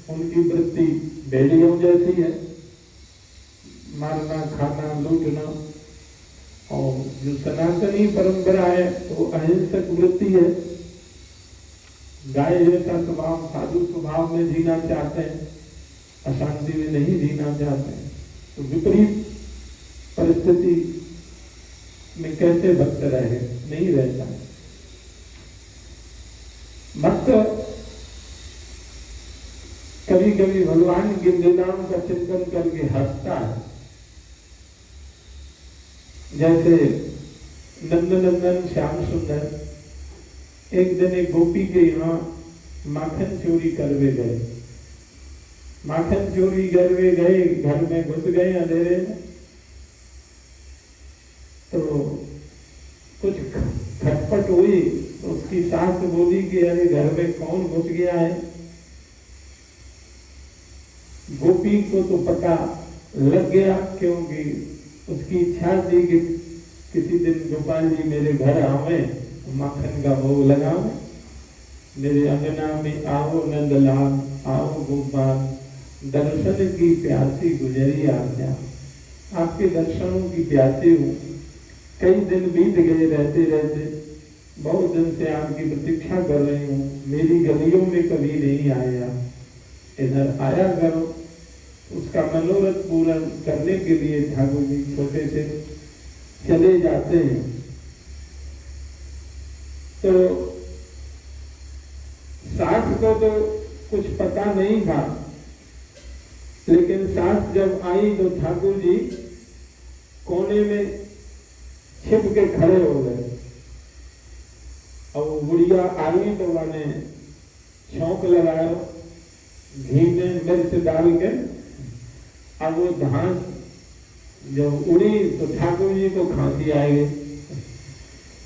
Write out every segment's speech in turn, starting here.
उनकी वृत्ति भेड़ियों जैसी है, मारना खाना लूटना। और जो सनातनी परंपरा है वो अहिंसक वृत्ति है, गाय जैसा स्वभाव, साधु स्वभाव में जीना चाहते हैं, अशांति में नहीं जीना चाहते हैं। तो विपरीत परिस्थिति में कैसे भक्त रहे, नहीं रहता है। भक्त कभी कभी भगवान की लीलाओं का चिंतन करके हंसता है। जैसे नंदनंदन श्याम सुंदर एक दिन एक गोपी के यहाँ माखन चोरी करवे गए। माखन चोरी करवे गए, घर में घुस गए अंधेरे में, तो कुछ खटपट हुई तो उसकी सास बोली कि अरे घर में कौन घुस गया है। गोपी को तो पता लग गया, क्योंकि उसकी इच्छा थी कि किसी दिन गोपाल जी मेरे घर आवे, माखन का भोग लगावे, मेरे अंगना में आओ नंदलाल, आओ गोपाल, दर्शन की प्यासी गुजरी आज्ञा। आपके दर्शनों की प्यासी हूँ, कई दिन बीत गए रहते रहते, बहुत दिन से आपकी प्रतीक्षा कर रही हूँ, मेरी गलियों में कभी नहीं आया, इधर आया करो। उसका मनोरथ पूर्ण करने के लिए ठाकुर जी छोटे से चले जाते हैं। तो सास को तो कुछ पता नहीं था, लेकिन सास जब आई तो ठाकुर जी कोने में छिप के खड़े हो गए। और बुढ़िया आई तो मैंने छौंक लगाया, घी में मिर्च डाल के, अब वो धांस जब उड़ी तो ठाकुर जी को खांसी आ गई।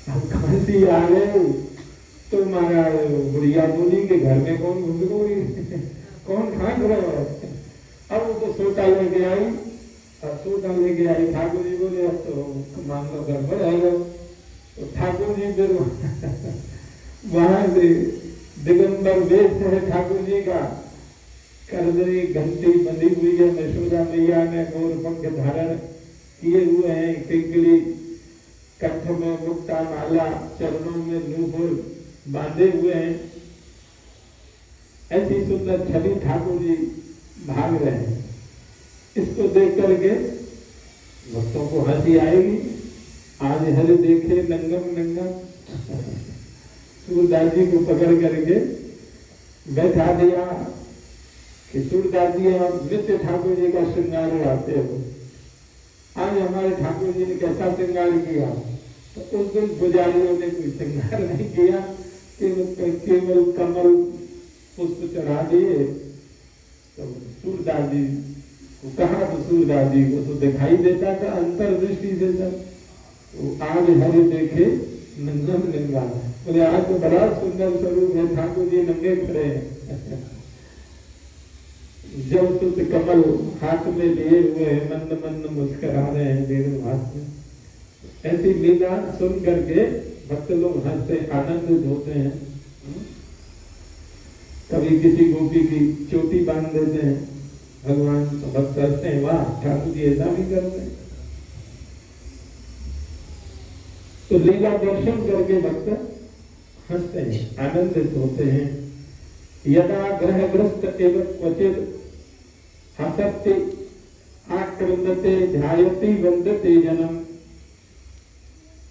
अब खांसी आ गई तो मारा बुढ़िया बोली के घर में कौन घुस गई, कौन खांस रहा है। अब वो तो सोटा लेके आई, अब सोटा लेके आई, ठाकुर जी बोले अब तो मान लो गड़बड़ है। तो ठाकुर जी फिर वहां से दिगंबर वेश है ठाकुर जी का, करदरी घंटी बंधी हुई है, यशोदा मैया ने गौर पंख धारण किए हुए हैं, टिकली कंठ में मुक्ता माला, चरणों में नूपुर बांधे हुए हैं। ऐसी सुंदर छवि ठाकुर जी भाग रहे हैं। इसको देख करके भक्तों को हंसी आएगी। आज हर देखे नंगम नंगा, सूरदास जी को पकड़ करके बैठा दिया कि सूरदास जी आप नित्य ठाकुर जी का श्रृंगार आते हो, आज हमारे ठाकुर जी ने कैसा श्रृंगार किया। तो उस दिन पुजारियों ने कोई श्रृंगार नहीं किया, केवल कमल पुष्प चढ़ा दिए। तो सूरदास जी को कहा, तो सूरदास जी को तो दिखाई देता था अंतर्दृष्टि से सब। तो आज हरे देखे नंगम नंगा, बोले आज तो बड़ा सुंदर स्वरूप है, ठाकुर जी नंगे खड़े हैं। जब सुत कमल हाथ में लिए हुए हैं, मंद मंद मुस्कुरा रहे हैं दोनों हाथ में। ऐसी लीला सुन करके भक्त लोग हंसते आनंदित होते हैं। कभी किसी गोपी की चोटी बांध देते हैं भगवान, तो भक्त हंसते हैं, वाह ठाकुर जी ऐसा भी करते हैं। तो लीला दर्शन करके भक्त हंसते हैं, आनंदित होते हैं। यदा ग्रहग्रस्त एवं क्वचित हसते आक्रंदते ध्यायते वंदते जनम।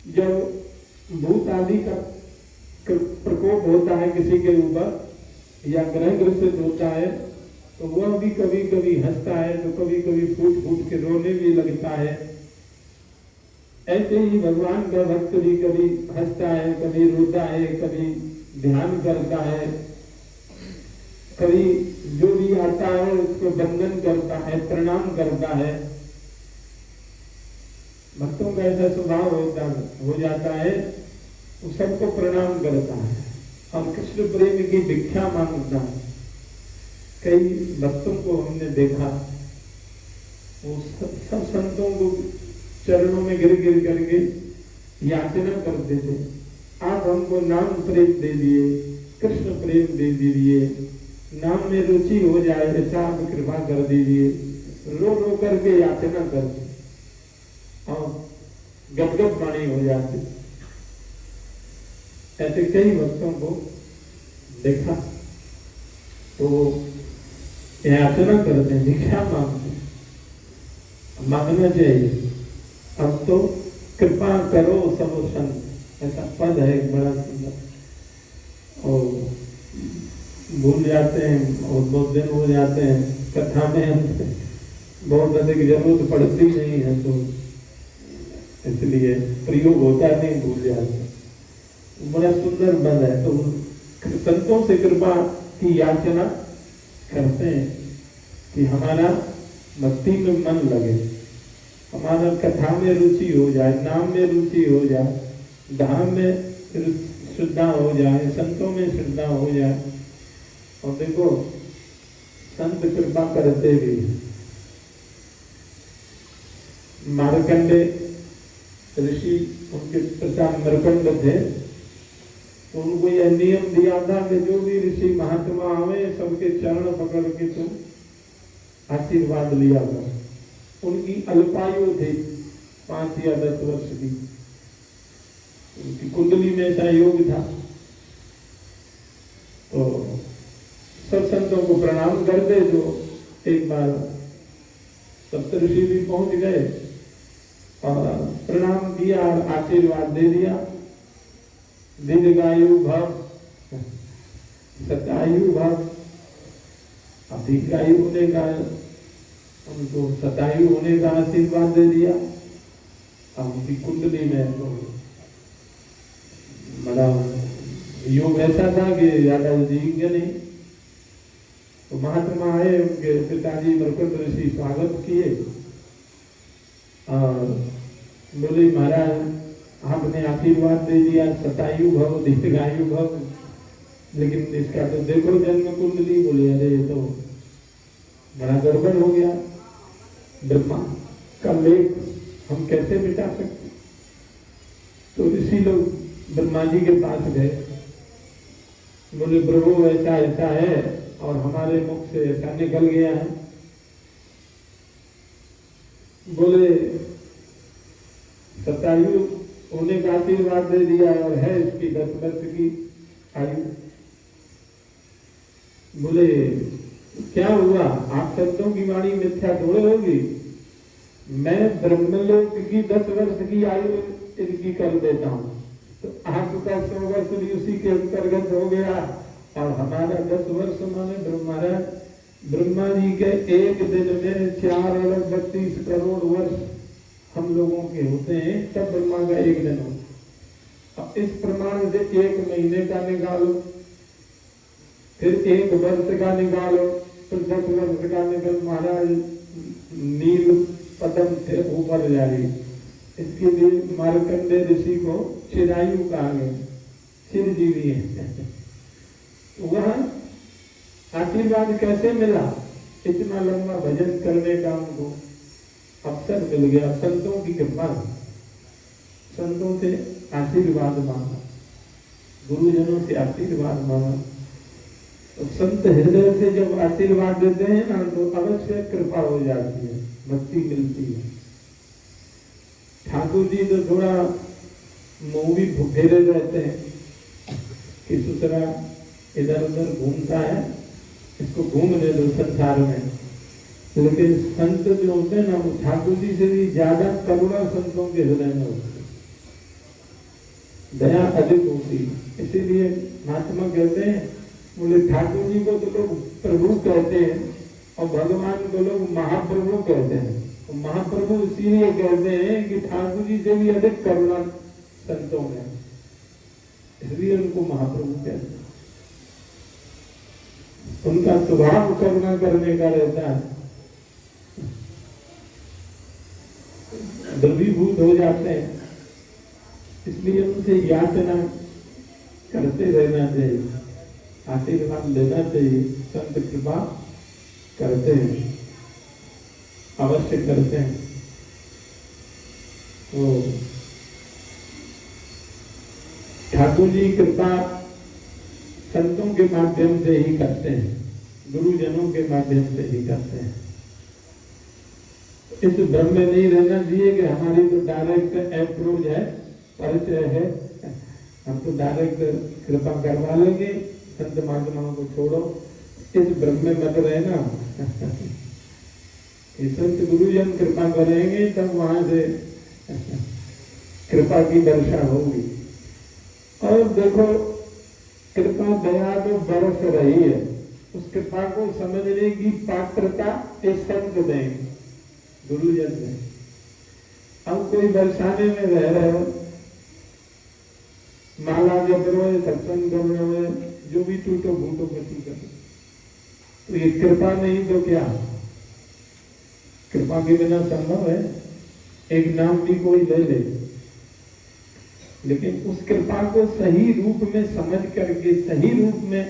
जब भूत आदि का प्रकोप होता है किसी के ऊपर या ग्रह ग्रसित होता है, तो वह भी कभी कभी हंसता है, तो कभी कभी फूट फूट के रोने भी लगता है। ऐसे ही भगवान का भक्त भी कभी हंसता है, कभी रोता है, कभी ध्यान करता है, कभी जो भी आता है उसको वंदन करता है, प्रणाम करता है। भक्तों का ऐसा स्वभाव हो जाता है, वो सबको प्रणाम करता है और कृष्ण प्रेम की भिक्षा मांगता है। कई भक्तों को हमने देखा, वो सब संतों को चरणों में गिर गिर करके याचना करते थे, आप हमको नाम प्रेम दे दिए, कृष्ण प्रेम दे दीजिए, नाम में रुचि हो जाए ऐसा आप कृपा कर दीजिए। रो रो करके याचना करते और गदगद वाणी हो जाते। ऐसे कई भक्तों को देखा तो याचना करते हैं, भिक्षा मांगते हैं। मांगना चाहिए। अब तो कृपा करो सब संत, ऐसा पद है एक बड़ा सुंदर। और भूल जाते हैं और बहुत दिन हो जाते हैं कथा में, हम बहुत अधिक जरूरत पड़ती नहीं है तो इसलिए प्रयोग होता नहीं, भूल जाते। बड़ा सुंदर पद है। तो संतों से कृपा की याचना करते हैं कि हमारा भक्ति में मन लगे, हमारा कथा में रुचि हो जाए, नाम में रुचि हो जाए, धाम में श्रद्धा हो जाए, संतों में श्रद्धा हो जाए। और देखो संत कृपा करते भी। मार्कंडे ऋषि, उनके पिता मृकंड थे, तो उनको यह नियम दिया था कि जो भी ऋषि महात्मा आवे सबके चरण पकड़ के तुम आशीर्वाद लिया था। उनकी अल्पायु थी 5 या 10 वर्ष की, उनकी कुंडली में ऐसा योग था। तो सब संतों को प्रणाम करते। जो एक बार सप्तऋषि भी पहुंच गए और प्रणाम किया और आशीर्वाद दे दिया। दीर्घायु भव, शतायु भव। अब दीर्घायु होने का, उनको शतायु होने का आशीर्वाद दे दिया। अब उनकी कुंडली में तो बड़ा योग ऐसा था कि ज्यादा जीएंगे नहीं। तो महात्मा आए, उनके पिताजी मृकंड ऋषि स्वागत किए और बोले महाराज आपने आशीर्वाद दे दिया, शतायु भव दीर्घायु भव, लेकिन इसका तो देखो जन्म कुंडली। बोले अरे ये तो बड़ा गड़बड़ हो गया, ब्रह्मा का लेख हम कैसे मिटा सकते। तो ऋषि लोग ब्रह्मा जी के पास गए, बोले प्रभु ऐसा ऐसा है और हमारे मुख से ऐसा निकल गया है। बोले शतायु होने का आशीर्वाद दे दिया और है इसकी 10 वर्ष की आयु। बोले क्या हुआ, आप संतों की वाणी मिथ्या थोड़े होगी। मैं ब्रह्मलोक की 10 वर्ष की आयु इनकी कर देता हूँ, तो आपका 100 वर्ष भी उसी के अंतर्गत हो गया और हमारा 10 वर्ष माने ब्रह्मा जी के एक दिन में 4,32 करोड़ वर्ष हम लोगों के होते हैं, तब ब्रह्मा का एक दिन हो। अब इस प्रमाण से 1 महीने का निकालो, फिर 1 वर्ष का निकालो, फिर 10 वर्ष का निकल। महाराज नील पदम थे ऊपर जारी। इसके लिए मार्कंडे ऋषि को चिरायु कहा गया, चिरजीवी है। वह आशीर्वाद कैसे मिला, इतना लंबा भजन करने का उनको अवसर मिल गया। संतों की कृपा, संतों से आशीर्वाद मांगा, गुरुजनों से आशीर्वाद मांगा। तो संत हृदय से जब आशीर्वाद देते हैं ना तो अवश्य कृपा हो जाती है, भक्ति मिलती है। ठाकुर जी तो थोड़ा मुंह भी फेरे रहते हैं कि दूसरा इधर उधर घूमता है, इसको घूमने दो संसार में। लेकिन संत जो होते हैं ना वो ठाकुर जी से भी ज्यादा करुणा संतों के हृदय में होती है, दया अधिक होती है। इसीलिए महात्मा कहते हैं, बोले ठाकुर जी को तो लोग प्रभु कहते हैं और भगवान को लोग महाप्रभु कहते हैं। तो महाप्रभु इसीलिए कहते हैं कि ठाकुर जी से भी अधिक करुणा संतों में, इसलिए उनको महाप्रभु कहते हैं। उनका स्वभाव करुणा करने का रहता है, द्रवीभूत हो जाते हैं, इसलिए उनसे याचना करते रहना चाहिए, आशीर्वाद लेना चाहिए। संत कृपा करते हैं, अवश्य करते हैं। तो ठाकुर जी कृपा संतों के माध्यम से ही करते हैं। गुरुजनों के माध्यम से ही करते हैं। इस भ्रम में नहीं रहना चाहिए कि हमारी तो डायरेक्ट अप्रोच है, परिचय है, हम तो डायरेक्ट कृपा करवा लेंगे, संत महात्माओं को छोड़ो। इस भ्रम में मत रहना। संत गुरुजन कृपा करेंगे तब वहां से कृपा की वर्षा होगी। और देखो, कृपा दया तो बरस रही है, उस कृपा को समझने की पात्रता एक संत देंगे, गुरुजन दें। अब कोई बरसाने में रह रहे हो, माला जप रहे हो, सत्संग कर रहे हो, जो भी टूटो फूटो गति करो, तो ये कृपा नहीं तो क्या? कृपा के बिना संभव है? एक नाम भी कोई ले ले, लेकिन उस कृपा को सही रूप में समझ करके सही रूप में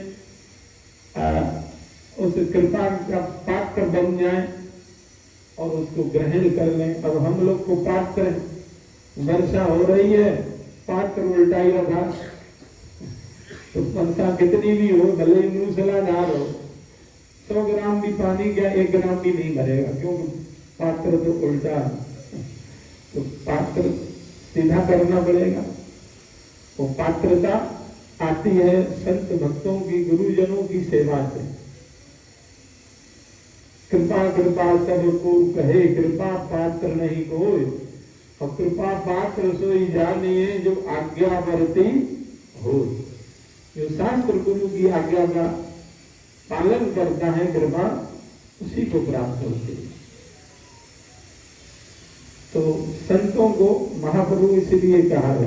उस कृपा का पात्र बन जाए और उसको ग्रहण कर लें। अब हम लोग को पात्र, वर्षा हो रही है, पात्र उल्टा ही रखा, तो वर्षा कितनी भी हो, भले ही मूसलाधार हो, 100 ग्राम भी पानी क्या 1 ग्राम भी नहीं भरेगा, क्योंकि पात्र तो उल्टा। तो पात्र सीधा करना पड़ेगा। वो पात्रता आती है संत भक्तों की, गुरुजनों की सेवा से। कृपा कृपा सबको कहे, कृपा पात्र नहीं कोई, और कृपा पात्र सोई जानिए जो आज्ञावर्ती हो। जो शास्त्र गुरु की आज्ञा का पालन करता है, कृपा उसी को प्राप्त होती है। तो संतों को महाप्रभु इसलिए कहा है,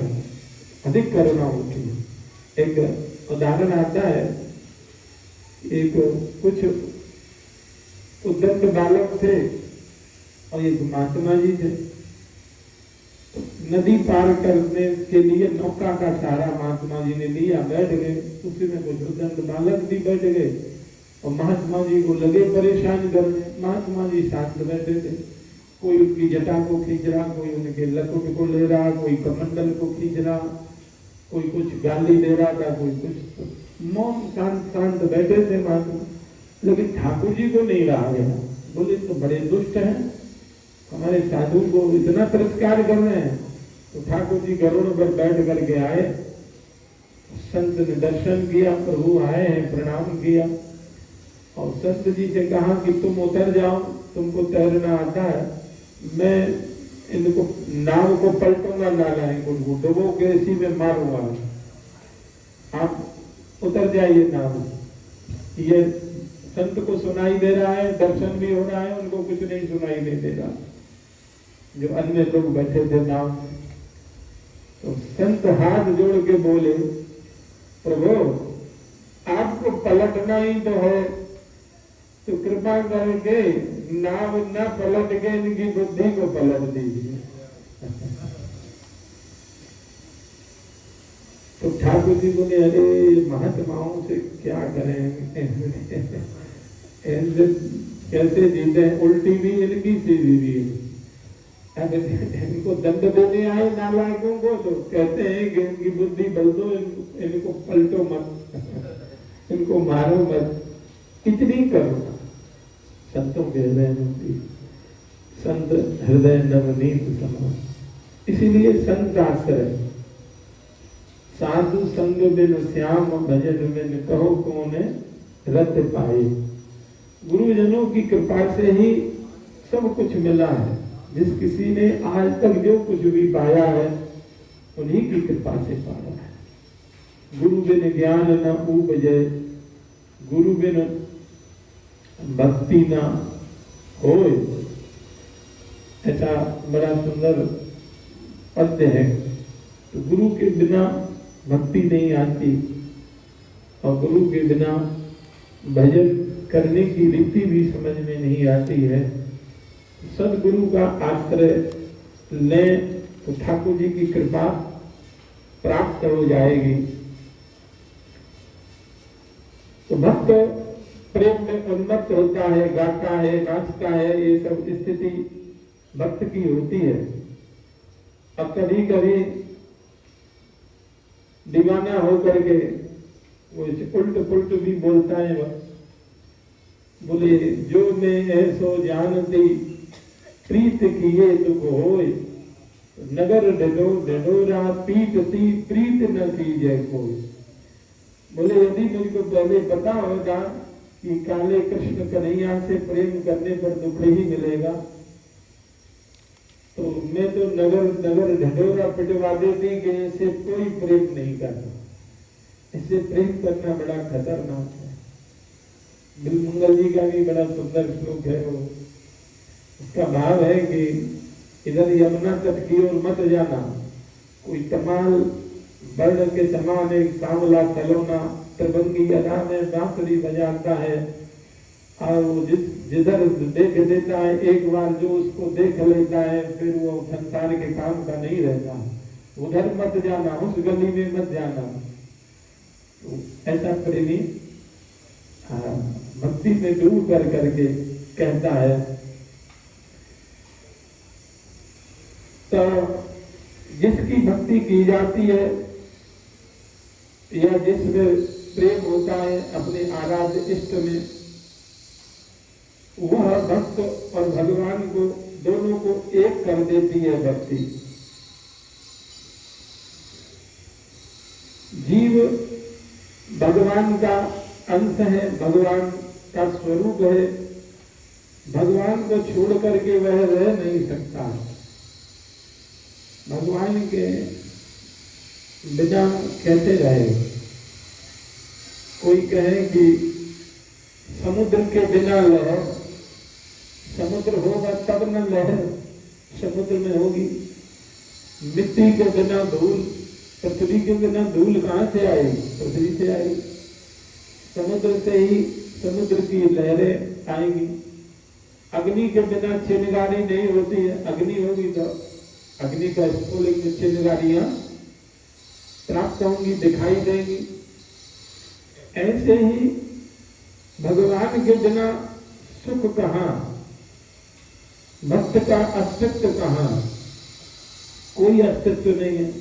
अधिक करुणा होती है। एक उदाहरण आता है, एक कुछ उद्दंड बालक थे और एक महात्मा जी थे। नदी पार करने के लिए नौका का सहारा महात्मा जी ने लिया, बैठ गए, उसी में कुछ उद्दंड बालक भी बैठ गए और महात्मा जी को लगे परेशान करने। महात्मा जी शांत बैठे थे, कोई उनकी जटा को खींच रहा, कोई उनके लकुट को ले रहा, कोई कमंडल को खींच रहा, कोई कुछ गाली दे रहा था, कोई कुछ। मौन शांत शांत बैठे थे महात्मा। लेकिन ठाकुर जी को नहीं रहा गया, बोले तो बड़े दुष्ट हैं, हमारे साधु को इतना तिरस्कार कर रहे हैं। तो ठाकुर जी गरुड़ पर बैठ करके आए, संत ने दर्शन किया, प्रभु आए हैं, प्रणाम किया और संत जी से कहा कि तुम उतर जाओ, तुमको तैरना आता है, मैं इनको नाव को पलटूंगा, नाला इनको डुबो के इसी में मारूंगा, आप उतर जाइए नाव। ये संत को सुनाई दे रहा है, दर्शन भी हो रहा है, उनको कुछ नहीं सुनाई नहीं दे रहा, जो अन्य लोग बैठे थे नाव में। तो संत हाथ जोड़ के बोले, प्रभु आपको पलटना ही तो है, तो कृपा करके नाव न पलट के इनकी बुद्धि को पलट दीजिए। तो ठाकुर जी बोले, अरे महात्माओं से क्या करें, कैसे जीते हैं, उल्टी भी इनकी सीधी भी। इनको दंड देने आए नालायकों को, तो कहते हैं कि इनकी बुद्धि बदल दो, इनको पलटो मत, इनको मारो मत। कितनी करुणा संतों के हृदय में होती, संत हृदय नवनीत समान। इसीलिए संत आश्रय, साधु संग बिन श्याम भजन बिन कहो कौन रत पाए। गुरुजनों की कृपा से ही सब कुछ मिला है। जिस किसी ने आज तक जो कुछ भी पाया है, उन्हीं की कृपा से पाया है। गुरु बिन ज्ञान न उपजय, गुरु बिन भक्ति ना होय। ऐसा बड़ा सुंदर पद्य है। तो गुरु के बिना भक्ति नहीं आती और गुरु के बिना भजन करने की रीति भी समझ में नहीं आती है। सदगुरु का आश्रय लें तो ठाकुर जी की कृपा प्राप्त हो जाएगी। तो भक्त प्रेम में उन्मत्त होता है, गाता है, नाचता है, ये सब स्थिति भक्त की होती है। अब कभी कभी दीवाना होकर के वो उल्ट पुल्ट भी बोलता है, बोले जो मैं ऐसो जानती प्रीत किए दुख होए, नगर ढढोरा पीटती प्रीत न कीजे कोई। बोले यदि मुझको पहले पता होगा कि काले कृष्ण कन्हैया से प्रेम करने पर दुख ही मिलेगा तो मैं तो नगर ढढोरा पिटवा देती कि इससे कोई प्रेम नहीं करना, इससे प्रेम करना बड़ा खतरनाक है। बिलमंगल जी का भी बड़ा सुंदर श्लोक है वो, उसका भाव है कि इधर यमुना तट की ओर मत जाना, कोई कमाल वर्ण के समान एक सांवला खिलौना त्रिभंगी अदा में बांसुरी बजाता है और वो जिधर देख देता है एक बार जो उसको देख लेता है फिर वो संसार के काम का नहीं रहता। उधर मत जाना, उस गली में मत जाना। तो ऐसा प्रेमी भक्ति में डूब कर करके कहता है। तो जिसकी भक्ति की जाती है या जिसमें प्रेम होता है अपने आराध्य इष्ट में, वह भक्त और भगवान को दोनों को एक कर देती है भक्ति। जीव भगवान का अंश है, भगवान का स्वरूप है, भगवान को छोड़ करके वह रह नहीं सकता। भगवान के बिना कैसे रहे? कोई कहे कि समुद्र के बिना लहर, समुद्र होगा तब न लहर समुद्र में होगी। मिट्टी के बिना धूल, पृथ्वी के बिना धूल कहाँ से आई? पृथ्वी से आई। समुद्र से ही समुद्र की लहरें आएंगी। अग्नि के बिना चिंगारी नहीं होती है, अग्नि होगी तो अग्नि का स्फुलिंग में चिंगारियां प्राप्त होंगी, दिखाई देंगी। ऐसे ही भगवान के बिना सुख कहाँ, भक्त का अस्तित्व कहाँ? कोई अस्तित्व नहीं है।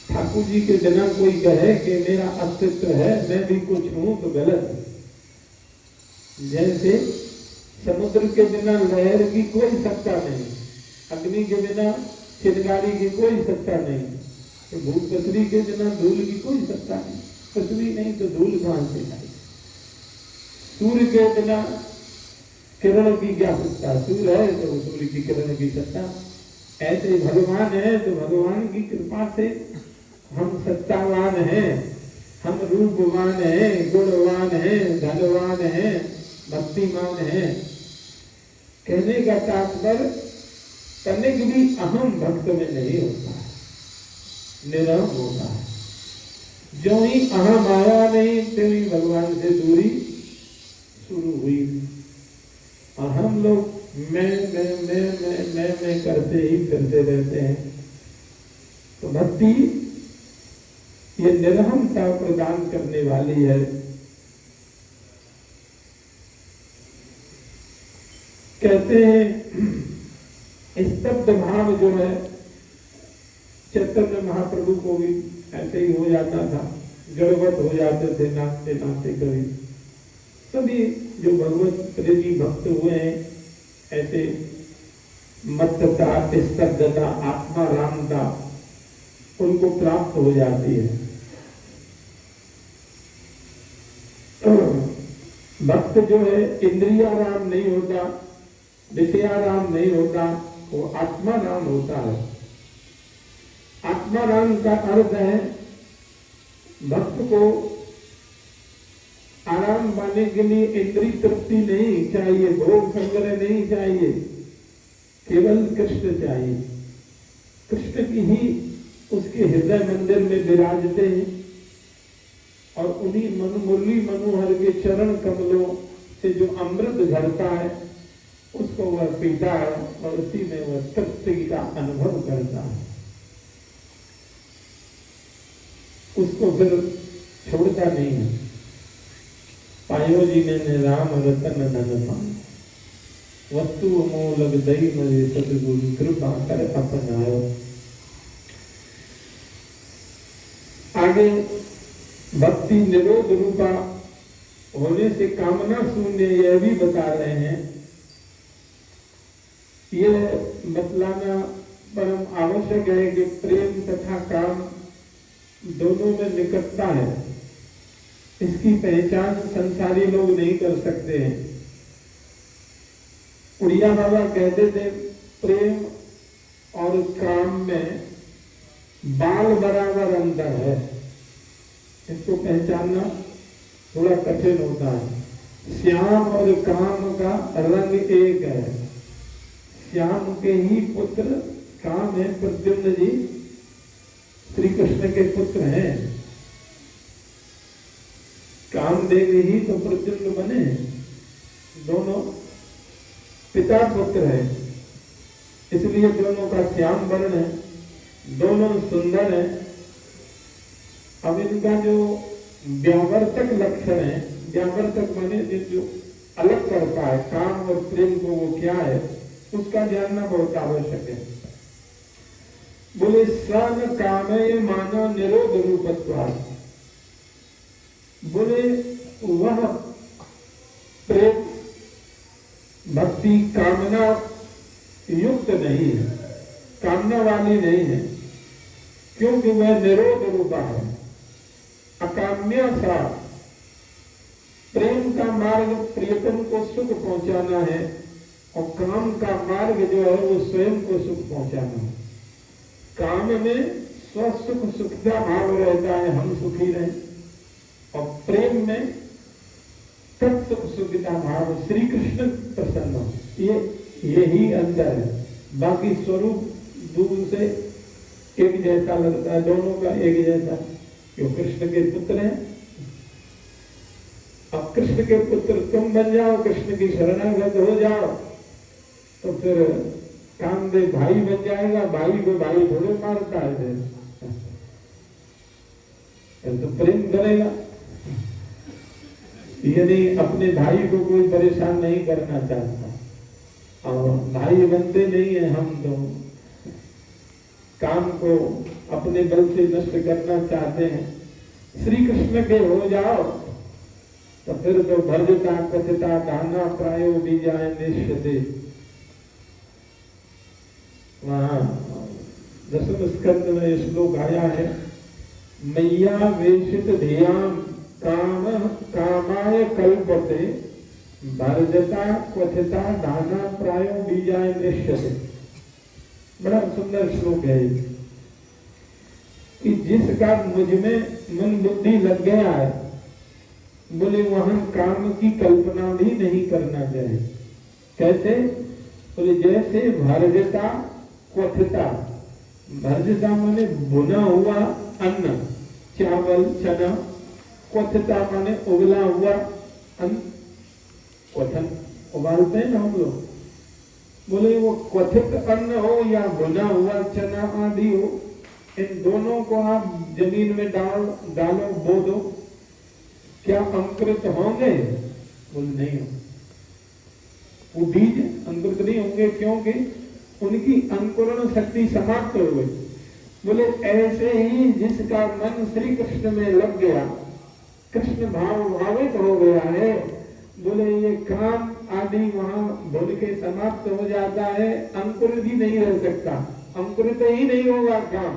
ठाकुर जी के बिना कोई कहे कि मेरा अस्तित्व है, मैं भी कुछ हूं, तो गलत है। जैसे समुद्र के बिना लहर की कोई सत्ता नहीं, अग्नि के बिना चिंगारी की कोई सत्ता नहीं, तो भूत पृथ्वी के बिना धूल की कोई सत्ता नहीं। पृथ्वी नहीं तो धूल कहां से आई? सूर्य के बिना किरण की क्या सत्ता? सूर्य है तो सूर्य की किरण की सत्ता। ऐसे भगवान है तो भगवान की कृपा से हम सत्तावान हैं, हम रूपवान हैं, गुणवान हैं, धनवान हैं, भक्तिमान हैं। कहने का तात्पर्य तनिक भी अहम भक्त में नहीं होता है, निरहम होता है। जो ही अहम आया नहीं त्यों ही भगवान से दूरी शुरू हुई। और हम लोग मैं करते ही फिरते रहते हैं। तो भक्ति ये निरहमता प्रदान करने वाली है। कहते हैं स्तब्ध भाव जो है, चैतन्य महाप्रभु को भी ऐसे ही हो जाता था, जड़वत हो जाते थे नाचते नाचते। कभी सभी जो भगवत प्रेमी भक्त हुए हैं ऐसे मत्तता, स्तब्धता, आत्मा रामता उनको प्राप्त हो जाती है। तो भक्त जो है इंद्रियाराम नहीं होता, विषयाराम नहीं होता, वो आत्मा राम होता है। आत्मा राम का अर्थ है भक्त को आराम पाने के लिए इंद्रिय तृप्ति नहीं चाहिए, भोग संग्रह नहीं चाहिए, केवल कृष्ण चाहिए। कृष्ण की ही उसके हृदय मंदिर में विराजते हैं और उन्हीं मुरली मनोहर के चरण कमलों से जो अमृत झरता है उसको वह पीता है और उसी में वह तृप्ति का अनुभव करता है, उसको फिर छोड़ता नहीं है। पायो जी ने राम रतन धन पाए, वस्तु मोलग दई मजे सतगुरु कृपा कर अपनायो। आगे भक्ति निरोध रूपा होने से कामना शून्य, यह भी बता रहे हैं। ये बतलाना परम आवश्यक है कि प्रेम तथा काम दोनों में निकटता है। इसकी पहचान संसारी लोग नहीं कर सकते हैं। उड़िया बाबा कहते थे प्रेम और काम में बाल बराबर अंतर है। इसको पहचानना थोड़ा कठिन होता है। श्याम और काम का रंग एक है। श्याम के ही पुत्र काम है, प्रद्युम्न जी श्री कृष्ण के पुत्र हैं। कामदेव ही तो प्रद्युम्न बने, दोनों पिता पुत्र है, इसलिए दोनों का श्याम वर्ण है, दोनों सुंदर है। अब इनका जो व्यावर्तक लक्षण है, व्यावर्तक माने जो अलग करता है काम और प्रेम को, वो क्या है उसका जानना बहुत आवश्यक है। बोले सन कामय मानो निरोध रूपत्वात्। बोले वह प्रेम भक्ति कामना युक्त नहीं है, कामना वाली नहीं है, क्योंकि वह निरोध रूपा है, अकाम्य सा। प्रेम का मार्ग प्रियतम को सुख पहुंचाना है और काम का मार्ग जो है वो स्वयं को सुख पहुंचाना है। काम में स्वसुख सुखदा भाव रहता है, हम सुखी रहें, और प्रेम में तत्सुख सुखदा भाव, श्री कृष्ण प्रसन्न हो, यही अंतर है। बाकी स्वरूप दूर से एक जैसा लगता है, दोनों का एक जैसा, क्यों कृष्ण के पुत्र हैं। अब कृष्ण के पुत्र तुम बन जाओ, कृष्ण की शरणागत हो जाओ, तो फिर कामदेव भाई बन जाएगा। भाई को भाई थोड़े मारता है, तो प्रेम करेगा। यानी अपने भाई को कोई परेशान नहीं करना चाहता, और भाई बनते नहीं है हम तो काम को अपने बल से नष्ट करना चाहते हैं। श्री कृष्ण के हो जाओ तो फिर तो भर्जता कथिता दाना प्रायो बीजाय निश्चिते। वहां 10वें स्कंद में ये श्लोक आया है, मैया वेशित ध्येयाम काम कामाय कल्पते भर्जता क्वथिता दाना प्रायो बीजाय निश्चिते। बड़ा सुंदर श्लोक है कि जिसका मुझ में मन बुद्धि लग गया है, बोले वहां काम की कल्पना भी नहीं करना चाहिए। कैसे? बोले जैसे भर्जता क्वथिता, भर्जता माने भुना हुआ अन्न, चावल चना, क्वथिता माने उबला हुआ अन्न, क्वथन उबालते हैं ना हम लोग। बोले वो क्वथित अन्न हो या भुना हुआ चना आदि हो, इन दोनों को आप जमीन में डालो बो दो, क्या अंकुरित होंगे? बोले नहीं होंगे, वो बीज अंकुरित नहीं होंगे, क्योंकि उनकी अंकुरण शक्ति समाप्त हो गई। बोले ऐसे ही जिसका मन श्री कृष्ण में लग गया, कृष्ण भाव भावित हो गया है, बोले ये काम आदि वहां भूल के समाप्त हो जाता है, अंकुरित ही नहीं रह सकता, अंकुरित ही नहीं होगा काम।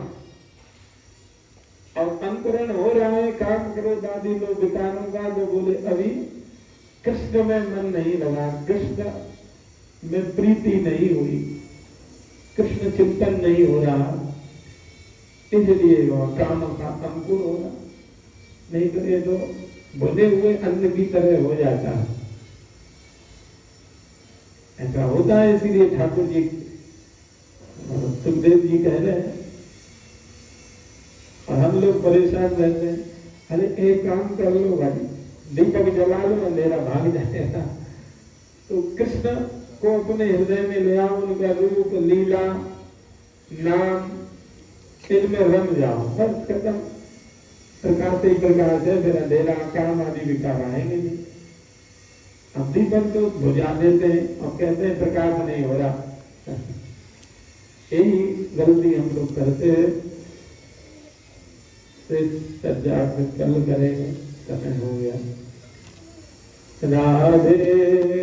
और अंकुरण हो रहा है काम क्रोध आदि लोग विकारों का, तो बोले अभी कृष्ण में मन नहीं लगा, कृष्ण में प्रीति नहीं हुई, कृष्ण चिंतन नहीं हो रहा, इसलिए वह काम का अंकुर होगा। नहीं तो ये तो भुने हुए अन्न की तरह हो जाता है। ऐसा होता है, इसीलिए ठाकुर जी सुखदेव जी कह रहे हैं, और हम लोग परेशान रहते हैं, अरे एक काम कर लो भाई, दीपक जला लो, अंधेरा भाग जाएगा। तो कृष्ण को अपने हृदय में ले आओ, उनका रूप लीला नाम इनमें रम जाओ, बस खत्म। प्रकाश ही प्रकाश है, फिर अंधेरा काम आदि विकार आएंगे नहीं। अब दीपक तो बुझा देते हैं और कहते हैं प्रकाश नहीं हो रहा। यही गलती हम लोग करते हैं। कल करेंगे, समय हो गया। राधे